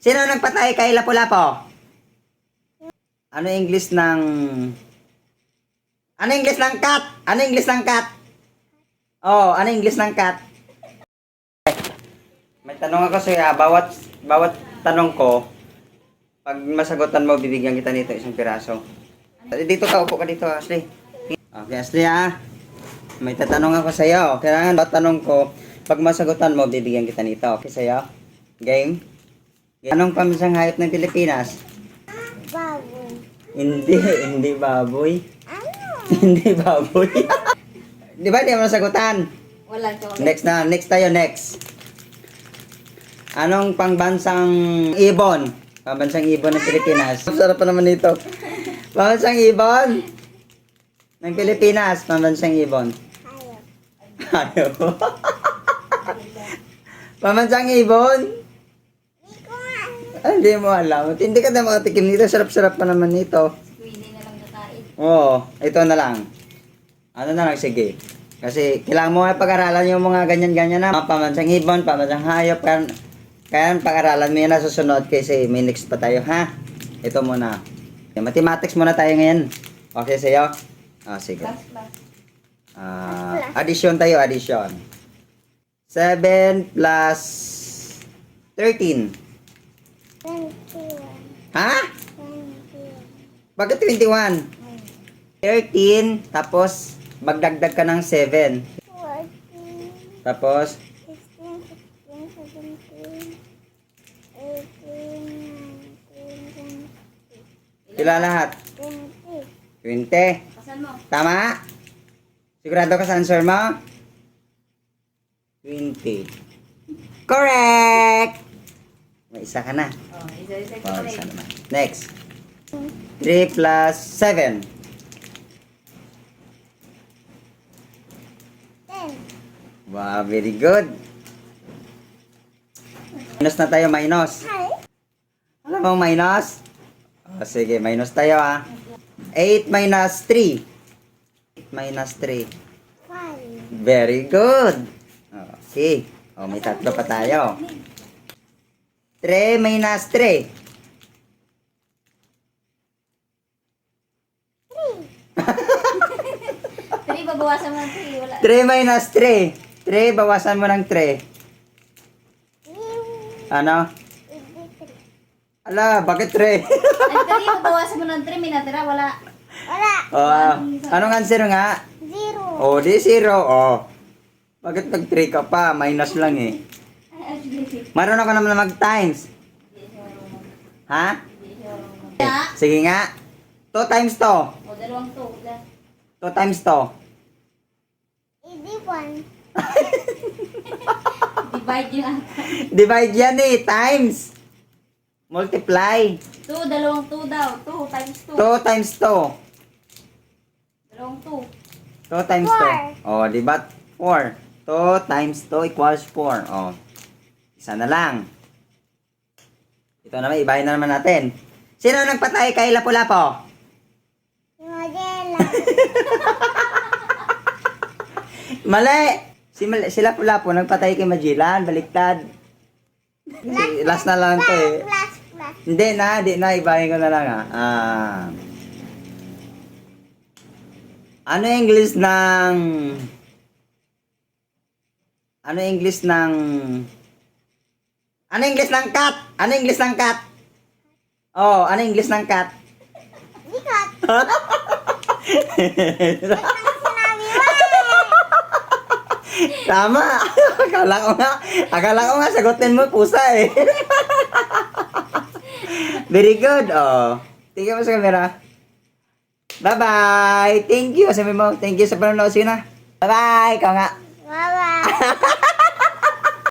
Sino nagpatay kay Lapu-Lapu? Ano English ng... Ano English ng cat? Ano English ng cat? Oh, ano English ng cat? May tanong ako sa'yo, bawat tanong ko, pag masagutan mo, bibigyan kita nito isang piraso. Dito ka, upo ka dito, Ashley. Okay, Ashley may tatanong ako sa'yo. Kailangan bawat tanong ko, pag masagutan mo, bibigyan kita nito. Okay sa'yo? Game? Anong pambansang hayop ng Pilipinas? Baboy. Hindi baboy. Ano? Hindi baboy. Di ba di mo nasagutan? Walang chocolate. Next tayo, next. Anong pangbansang ibon? Pambansang ibon ng Pilipinas. Sarap pa naman nito. Pambansang ibon ng Pilipinas. Pambansang ibon. Hayop. Ayaw. Pambansang ibon? Hindi ko nga. Hindi mo alam. Hindi ka na makatikim nito. Sarap-sarap pa naman nito. Pwede na lang nakain. Oo, ito na lang. Ano na lang, sige. Kasi kailangan mo nga pag-aralan yung mga ganyan-ganyan na. Mga pambansang ibon, pambansang hayop. Kaya pag-aralan mo yun na susunod kasi may next pa tayo, ha? Ito muna. Mathematics muna tayo ngayon. Okay sa'yo? Sige. Plus. Addition tayo, addition. 7 plus 13. 21. Ha? 21. Bakit 21? 13, tapos magdagdag ka ng 7. 14. Tapos, 16, 17, 18, 19, 20. sila lahat. 20. 20. Pasan mo. Tama? Sigurado ka sa answer mo? 20. Correct! May isa ka na. Oh, isa-isa Isa chocolate. naman. Next. 3 plus 7. 10. Wow, very good. Minus na tayo, minus. Hi. Alam mo minus? Sige, minus tayo 8 minus 3. 8 minus 3. 5. Very good. Okay. May tatlo pa tayo. 3 minus 3. 3, babawasan mo ng 3. Wala. 3 minus 3. 3, bawasan mo ng 3. Ano? Ala, bakit 3? Ay, 3, babawasan mo ng 3. May natira. Wala. Wala. Anong answer nga? 0. Di 0. Bakit nag-3 ka pa? Minus lang eh. Ay, actually. Marunong ka naman mag-times. Ha? Yeah. Sige nga. 2 times 2. O, dalawang 2. 2 times 2. Hindi 1. Divide yung Divide yan eh. Times. Multiply. 2, dalawang 2 daw. 2 times 2. 2 times 2. Dalawang 2. 2 times 2. Di ba? 4. 2 times 2 equals 4. Isa na lang. Ito naman, ibahin na naman natin. Sino nagpatay kay Lapu-Lapu? Si Modela. Mali! Si Lapu-Lapu nagpatay kay Magellan. Baliktad. Last na lang to eh. Plus. Hindi na. Ibahin ko na lang Ano English ng... Ano English ng cat? Ano English ng cat? Ano English ng cat? Bikat. Sinabi mo. Tama. Akala ko nga sagutin mo pusa eh. Very good. Tingnan mo sa camera. Bye-bye. Thank you. Sabi mo, thank you sa panonood. Sige na. Bye-bye. Ikaw nga. Bye-bye.